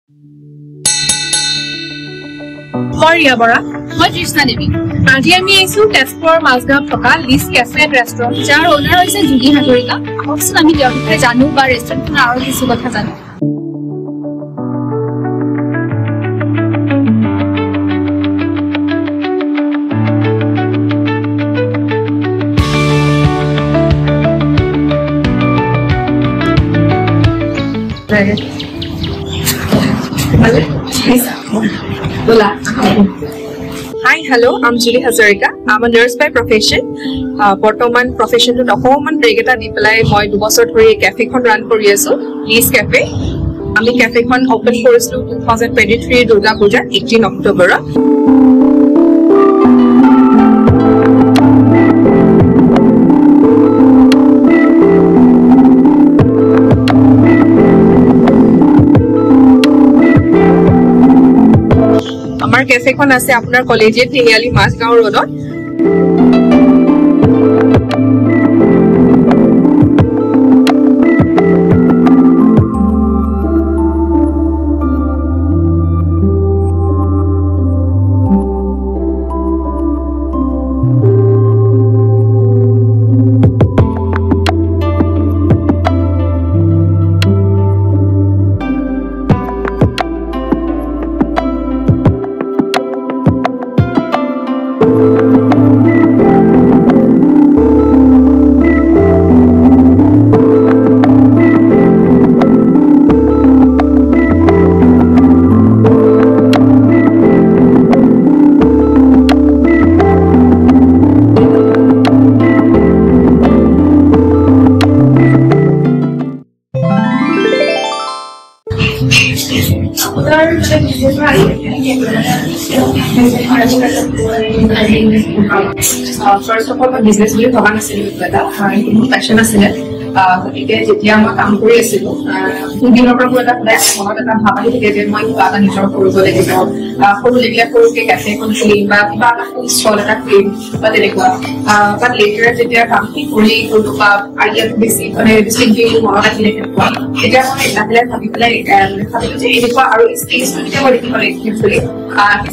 মই ৰিয়া বৰা মই কৃষ্ণা দেৱী আজি আমি আইছো তেজপুৰৰ মাজগাঁৱত থকা লিজ কেফে এণ্ড ৰেষ্টুৰেণ্ট যাৰ ওনাৰ হৈছে জুলি হাজৰিকা আহকচোন আমি তেওঁৰ বিষয়ে জানো বা ৰেষ্টুৰেণ্টখনৰ আৰু কিছু কথা জানো Hi, hello. I'm Julie Hazarika. I'm a nurse by profession. Portoman profession to Oman Regata Dipalai, Moy Dubosor Cafe Con Run for Yeso, East Cafe. Ami Cafe Con open for 2023 Durga Puja, 18 October. Our cafe con ase apnar college Tingali Masgaon Road. First of all, the business will come and sell with better. Passion is it. Because if you are not angry, you know, probably that next one that I'm happy to get in my father and your for the for cafe clean, but install that clean, but later if you are coming for you to look up, I get to be seen on a thinking more like it. It just like and space to usually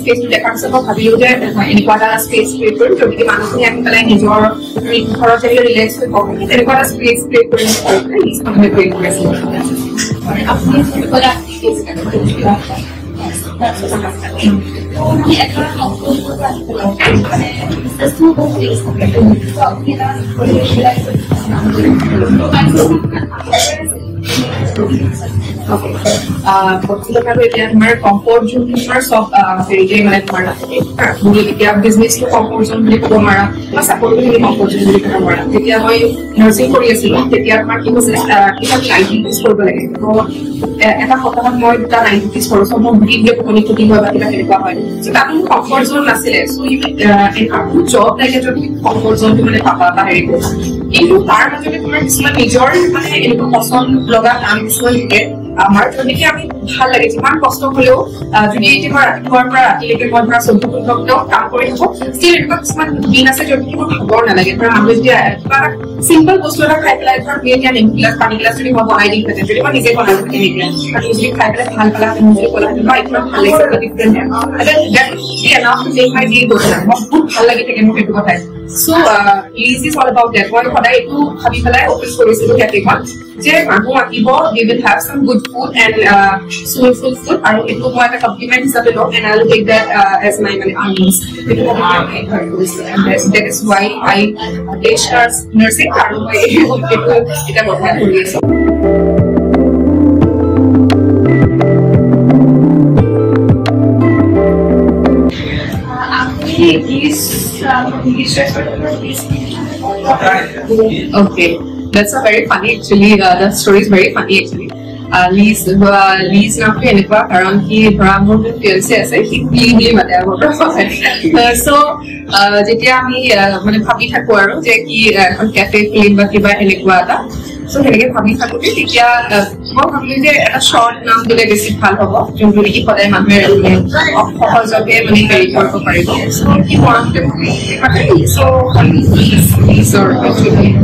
space to the concept of have you there in what space paper to be managing your relax with space paper. He's going to be comfort zone first of business to comfort zone support comfort zone nursing for comfort zone so you job like comfort zone আমার যদি আমি ভাল লাগে যিমান কষ্ট হলেও যদি এই তোমাৰ ৰাতিপুৱাৰ পৰা ৰাতিলৈকে মই ধৰা 14 ঘণ্টা কাম কৰি থাকো ষ্টিল এটা কিছুমান দিন আছে য'ত মোৰ ভাগৰ নালাগে ধৰা আমি যদি কিবা সিম্পল বস্তু এটা খাই পেলাই ধৰা বিয়ে নিমগিলাচ পানী গিলাচ যদি মই বনাই দিম যদি মই নিজে বনাই দিম আৰু যদি খাই পেলাই ভাল পালা নিজে বনাই দিম বা ইমান ভাল লাগিছে ডিফাৰেণ্ট বহুত ভাল লাগি থাকে মোক এইটো কথাই So, easy is all about that. One for that, to have open service to get it. They will have some good food and soulful food. I will want a compliment and I will take that as my earnings. That is why I teach us nursing. Okay, that's a very funny actually. The story is very funny actually. Lease now to any part around here, Brahmo to Fiance, he cleanly, whatever. So, Jetiami, when a puppy had quarrel, Jackie, cafe clean, but you buy Heliquata. So, he gave puppy had a short number to visit Palhova, to really for them and very of course of them and very for so he wanted to so these are actually.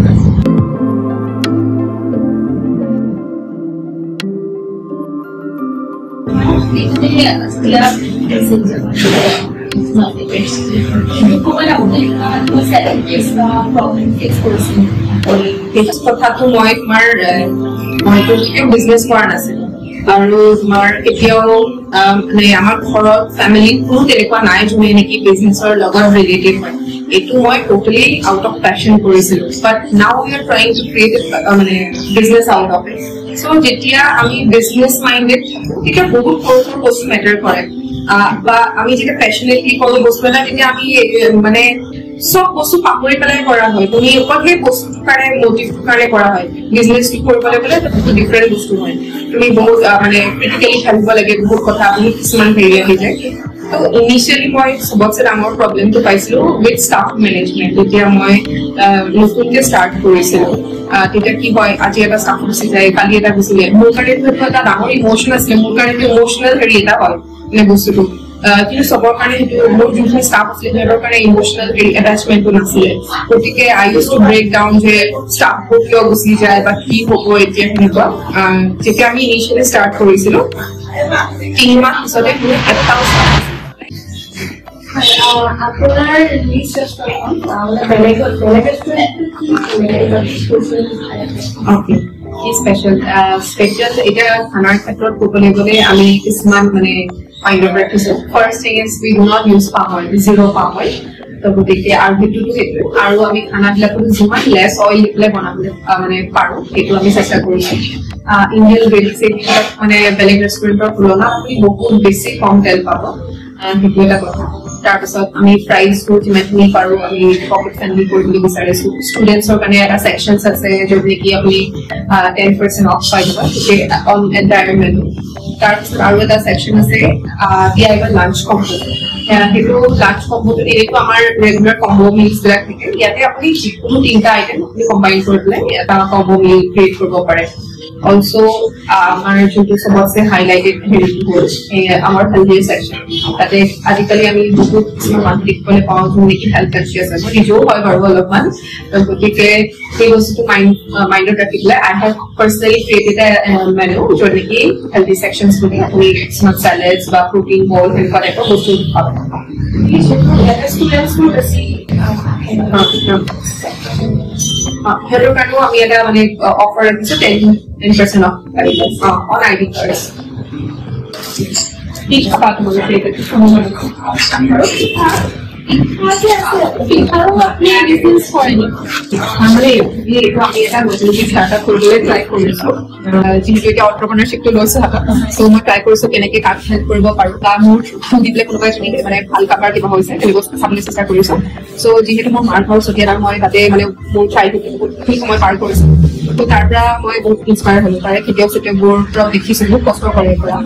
কথাটো মই তোমাৰ মইতো business কৰা নাছিলো আৰু তোমাৰ এতিয়াও মানে আমাৰ ঘৰত ফেমিলি কোনো তেনেকুৱা নাই যোনে নেকি বিজনেছৰ লগত ৰিলেটেড হয় এইটো মই টোটেলি আউট অফ পেশ্যন কৰিছিলো but now we are trying two create মানে বিজনেছ আউট অফ ইট চ' যেতিয়া আমি বিজনেছ মাইণ্ডেড থাকো তেতিয়া বহুত সৰু সৰু বস্তু মেটাৰ কৰে বা আমি যেতিয়া পেশ্যনেটলি কৰো বস্তু এটা তেতিয়া আমি মানে সব বস্তু পাহৰি পেলাই কৰা হয় তুমি অকল সেই বস্তুটোৰ কাৰণে মটিভটোৰ কাৰণে কৰা হয় বিজনেছটো কৰিবলৈ গ'লে বহুত ডিফাৰেণ্ট বস্তু হয় তুমি বহুত মানে ক্ৰিটিকেলি ভাবিব লাগে বহুত কথা বহুত কিছুমান হেৰি আহি যায় তো ইনিচিয়েলি মই চবতছে ডাঙৰ প্ৰব্লেমটো পাইছিলো উইথ ষ্টাফ মেনেজমেণ্ট যেতিয়া মই নতুনকৈ ষ্টাৰ্ট কৰিছিলো তেতিয়া কি হয় আজি এটা ষ্টাফ গুচি যায় কালি এটা গুচি যায় মোৰ কাৰণে এটা ডাঙৰ ইমোশ্যন আছিলে মোৰ কাৰণে ইমোশ্যনেল হেৰি এটা হয় মানে বস্তুটো কিন্তু চবৰ কাৰণে সেইটো মোৰ যোনখিনি ষ্টাফ আছিলে সিহঁতৰ কাৰণে ইমোশ্যনেল এটাচমেণ্টটো নাছিলে গতিকে আই ইউজ টু ব্ৰেক ডাউন যে ষ্টাফবোৰ কিয় গুচি যায় বা কি হ'ব এতিয়া সেনেকুৱা যেতিয়া আমি ইনিচিয়েলি ষ্টাৰ্ট কৰিছিলো 3 মাহ পিছতে মোৰ এটাও ষ্টাফ আপোনাৰ স্পেচিয়েল এতিয়া খানাৰ ক্ষেত্ৰত ক'বলৈ গ'লে আমি কিছুমান মানে মাইণ্ড ৰাখিছো first thing is we do not use palm oil zero' palm oil তো গতিকে আৰু সেইটোতো সেইটোৱে আৰু আমি খানাবিলাকো যিমান লেছ অইল দি পেলাই বনাবলৈ মানে পাৰোঁ সেইটো আমি চেষ্টা কৰিছোঁ ইণ্ডিয়ান ৰেচিপিবিলাক মানে বেলেগ ৰেষ্টুৰেণ্টৰ তুলনাত আপুনি বহুত বেছি কম তেল পাব সেইটো এটা কথা তাৰপিছত আমি প্ৰাইচটো যিমানখিনি পাৰোঁ আমি পকেট ফ্ৰেণ্ডলি কৰিবলৈ বিচাৰিছোঁ ষ্টুডেণ্টছৰ কাৰণে এটা ছেকশ্যনছ আছে য'ত নেকি আপুনি 10% অফ পাই যাব গোটেই অন এণ্টায়াৰ মেনু তাৰপিছত আৰু এটা ছেকশ্যন আছে DIY লাঞ্চ কম্বো সেইটো লাঞ্চ কম্বোটো এনেইতো আমাৰ ৰেগুলাৰ কম্বো মিলছবিলাক থাকে ইয়াতে আপুনি যিকোনো 3টা আইটেম আপুনি কম্বাইন কৰি পেলাই এটা কম্বো মিল ক্ৰিয়েট কৰিব পাৰে অলছো আমাৰ যোনটো চবতছে হাইলাইটেড হেৰিটো হ'ল আমাৰ হেল্থি ছেকশ্যন তাতে আজিকালি আমি বহুত কিছুমান মানুহ দেখিবলৈ পাওঁ যোন নেকি হেল্থ কনচিয়াছ আছে নিজেও হয় বাৰু অলপমান গতিকে সেই বস্তুটো মাইণ্ডত ৰাখি পেলাই I have personally created a menu য'ত নেকি হেল্থি ছেকশ্যনছ বুলি আপুনি কিছুমান চেলেডছ বা প্ৰটিন বল সেনেকুৱা টাইপৰ বস্তু পাব সিহঁতৰ কাৰণেও আমি এটা মানে অফাৰ ৰাখিছো 10% of on ID cards. Each part will take it from one. যিহেতু এতিয়া অন্টাৰপ্ৰেনাৰশ্বিপটো লৈছো হাতত চ' মই ট্ৰাই কৰিছো কেনেকে কাক হেল্প কৰিব পাৰো বা মোৰ দি পেলাই কোনোবাই যদি মানে ভাল কাবাৰ কিবা হৈছে সেই বস্তু চাবলৈ চেষ্টা কৰিছো চ' যিহেতু মোৰ মাৰ ঘৰ চতিয়াত আৰু মই তাতে মানে মোৰ চাইল্ডহুড বহুতখিনি সময় পাৰ কৰিছো ত' তাৰ পৰা মই বহুত ইনস্পায়াৰ হলো তাৰে খেতিয়কবোৰ পৰা দেখিছো বহুত কষ্ট কৰে পৰা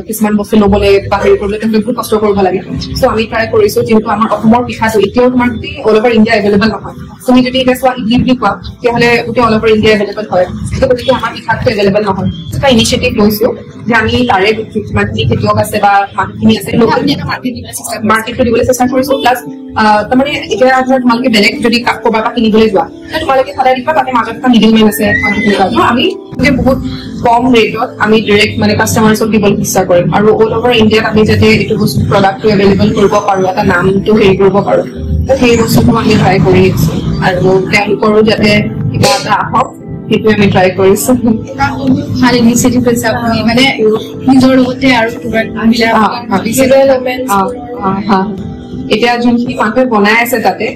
কিছুমান বস্তু ল'বলৈ বা হেৰি কৰিবলৈ তেওঁলোকে বহুত কষ্ট কৰিব লাগে চ' আমি ট্ৰাই কৰিছো যিহেতু আমাৰ অসমৰ পিঠাটো এতিয়াও তোমাৰ গোটেই অল অভাৰ ইণ্ডিয়া এভেইলেবল নহয় তুমি যদি এতিয়া চোৱা ইডলি বুলি কোৱা তেতিয়াহ'লে গোটেই অল অভাৰ ইণ্ডিয়া এভেইলেবল হয় গতিকে আমাৰ পিঠাটো এভেইলেবল নহয় এটা ইনিচিয়েটিভ লৈছো যে আমি তাৰে যিমানখিনি খেতিয়ক আছে বা মানুহখিনি আছে মাৰ্কেটটো দিবলৈ চেষ্টা কৰিছো প্লাছ তাৰমানে এতিয়া ধৰ তোমালোকে বেলেগ যদি ক'ৰবাৰ পৰা কিনিবলৈ যোৱা তোমালোকে সদায় দিবা তাতে মাজত এটা মিডিল মেন আছে আমি বহুত কম ৰেটত আমি ডাইৰেক্ট মানে কাষ্টমাৰ্ছক দিবলৈ চেষ্টা কৰিম আৰু অল অভাৰ ইণ্ডিয়াত আমি যাতে এইটো বস্তু প্ৰডাক্টটো এভেইলেবল কৰিব পাৰোঁ এটা নামটো হেৰি কৰিব পাৰোঁ সেই বস্তুটো আমি ট্ৰাই কৰি আছো আৰু তেওঁলোকৰো যাতে কিবা এটা আহক সেইটোৱে আমি ট্ৰাই কৰিছো ভাল ইনিচিয়েটিভ লৈছে আপুনি মানে নিজৰ লগতে আৰু এতিয়া যোনখিনি মানুহে বনাই আছে তাতে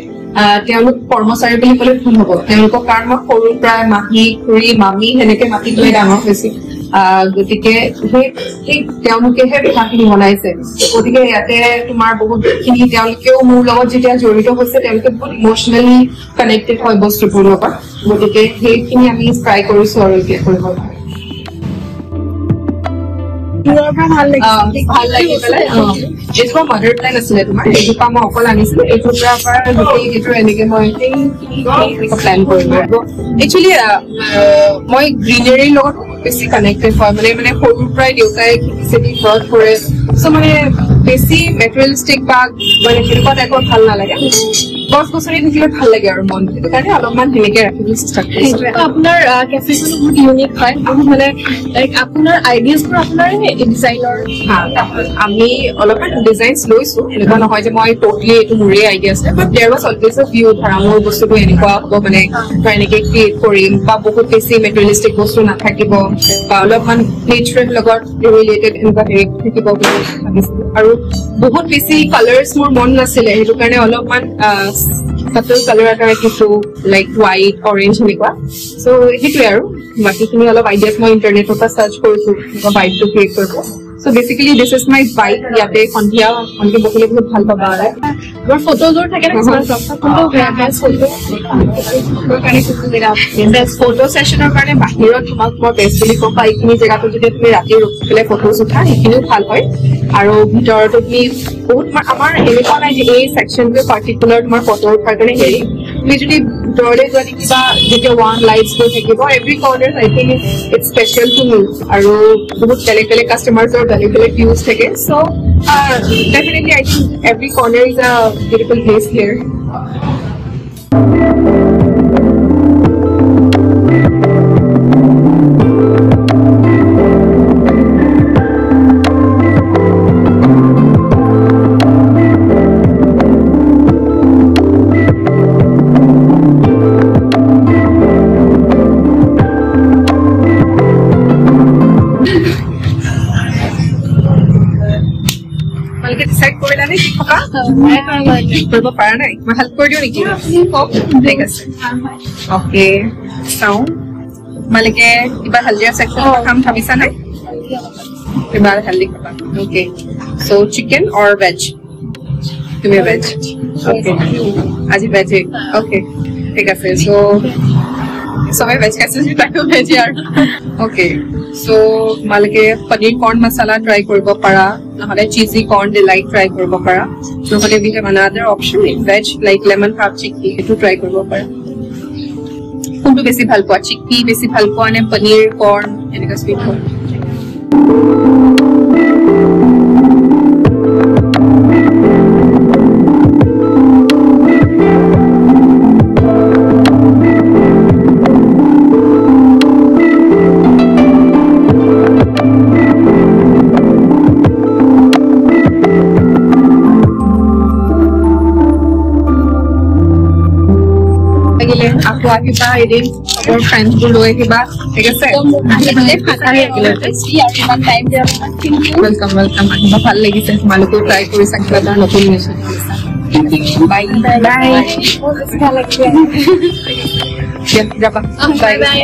তেওঁলোক কৰ্মচাৰী বুলি ক'লে ভুল হ'ব তেওঁলোকক কাৰণ মই সৰুৰ পৰা মাহী খুৰী মামী সেনেকে মাতি পেলাই ডাঙৰ হৈছো গতিকে সেই তেওঁলোকেহে পিঠাখিনি বনাইছে গতিকে ইয়াতে তোমাৰ বহুতখিনি তেওঁলোকেও মোৰ লগত যেতিয়া জড়িত হৈছে তেওঁলোকে বহুত ইম'চনেলি কানেক্টেড হয় বস্তুটোৰ লগত গতিকে সেইখিনি আমি ট্ৰাই কৰিছো আৰু এতিয়া কৰিব ভাল লাগি পেলাই এইটো মাদাৰ প্লেন আছিলে তোমাৰ এইজোপা মই অকল আনিছিলো এইজোপাৰ পৰা গোটেই এইটো এনেকে মই প্লেন কৰিলো একচুৱেলি মই গ্ৰীনাৰীৰ লগত বেছি কানেক্টেড হয় মানে সৰুৰ পৰাই দেউতাই খেতি চেতি ঘৰত কৰে চ' মানে বেছি মেটেৰিয়েলিষ্টিক বা মানে সেনেকুৱা টাইপৰ ভাল নালাগে গছ গছনি থাকিলে ভাল লাগে আৰু মন সেইটো কাৰণে অলপমান সেনেকে ৰাখিবলৈ চেষ্টা কৰিছো আপোনাৰ কেফেখনো বহুত ইউনিক হয় বহুত মানে লাইক আপোনাৰ আইডিয়াছবোৰ আপোনাৰ ডিজাইনৰ আমি অলপমান ডিজাইনছ লৈছো এনেকুৱা নহয় যে মই ট'টেলি এইটো মোৰে আইডিয়া আছে but there was always a view ধৰা মোৰ বস্তুটো এনেকুৱা হ'ব মানে এনেকে ক্ৰিয়েট কৰিম বা বহুত বেছি মেটেৰিয়েলিষ্টিক বস্তু নাথাকিব বা অলপমান নেচাৰেল লগত ৰিলেটেড এনেকুৱা হেৰি থাকিব বুলি ভাবিছিলো আৰু বহুত বেছি কালাৰ্ছ মোৰ মন নাছিলে সেইটো কাৰণে অলপমান সাটল কালাৰ এটা ৰাখিছো লাইক হোৱাইট অৰেঞ্জ এনেকুৱা চ' সেইটোৱে আৰু বাকীখিনি অলপ আইডিয়াছ মই ইণ্টাৰনেটৰ পৰা চাৰ্চ কৰিছো ভাইবটো ক্ৰিয়েট কৰিব So basically, this is my bike. Yate Kondia, onke bokile bahut bhal paba hai. Your photos or thake na kisman photo best photo. Koi kane kuchu mera best photo session or kane bahiro tumak mo best boli ko pai kini jagah to jodi tumi rati rukile photos utha ekini bhal hoy. Aro bhitor to tumi bahut amar eneka nai je ei section to particular tumar photo uthar kane heri. Tumi jodi dore jodi kiba jete one lights to thakibo every corner I think it's special to me. Aro bahut tele customers or tele views thake. So definitely I think every corner is a beautiful place here. Decide korila nei thoka korbo para nai ma help kor dio niki thik ase okay sound malike ibar haldia section kam thamisa nai ibar haldi khaba okay so chicken or veg tumi veg okay aji veg okay thik ase so সবাই veg খাইছে তাকো veg আর okay so মালকে paneer corn মশলা try করব পারা নহলে cheesy corn Deloitte try করব পারা নহলে we have another option in veg like lemon cup chickpea এটু ট্রাই করব পারা কোনটো বেশি ভাল পোৱা চিকপি বেশি ভাল পোৱা নে পনীৰ কর্ন এনেকা sweet corn aku akiba edin our friends bulu akiba thik ase welcome akiba bhal lagise maloko try kori sakla dar notun niche bye bye bhal lagise yeah jaba bye bye